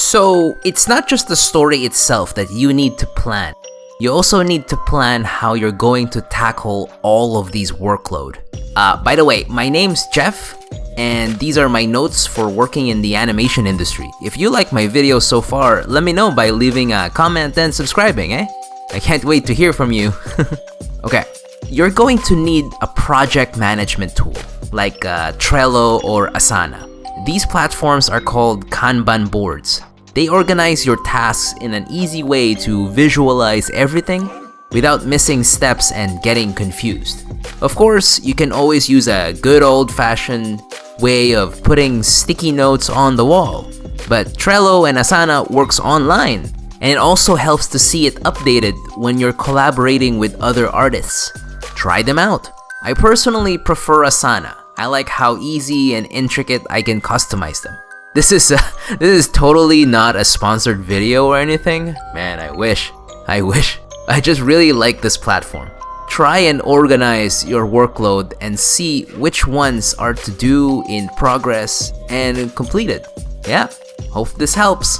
So it's not just the story itself that you need to plan. You also need to plan how you're going to tackle all of these workload. By the way, my name's Jeff, and these are my notes for working in the animation industry. If you like my videos so far, let me know by leaving a comment and subscribing, eh? I can't wait to hear from you. Okay, you're going to need a project management tool like Trello or Asana. These platforms are called Kanban boards. They organize your tasks in an easy way to visualize everything without missing steps and getting confused. Of course, you can always use a good old-fashioned way of putting sticky notes on the wall. But Trello and Asana works online, and it also helps to see it updated when you're collaborating with other artists. Try them out. I personally prefer Asana. I like how easy and intricate I can customize them. This is totally not a sponsored video or anything. Man, I wish. I just really like this platform. Try and organize your workload and see which ones are to do, in progress, and completed. Yeah, hope this helps.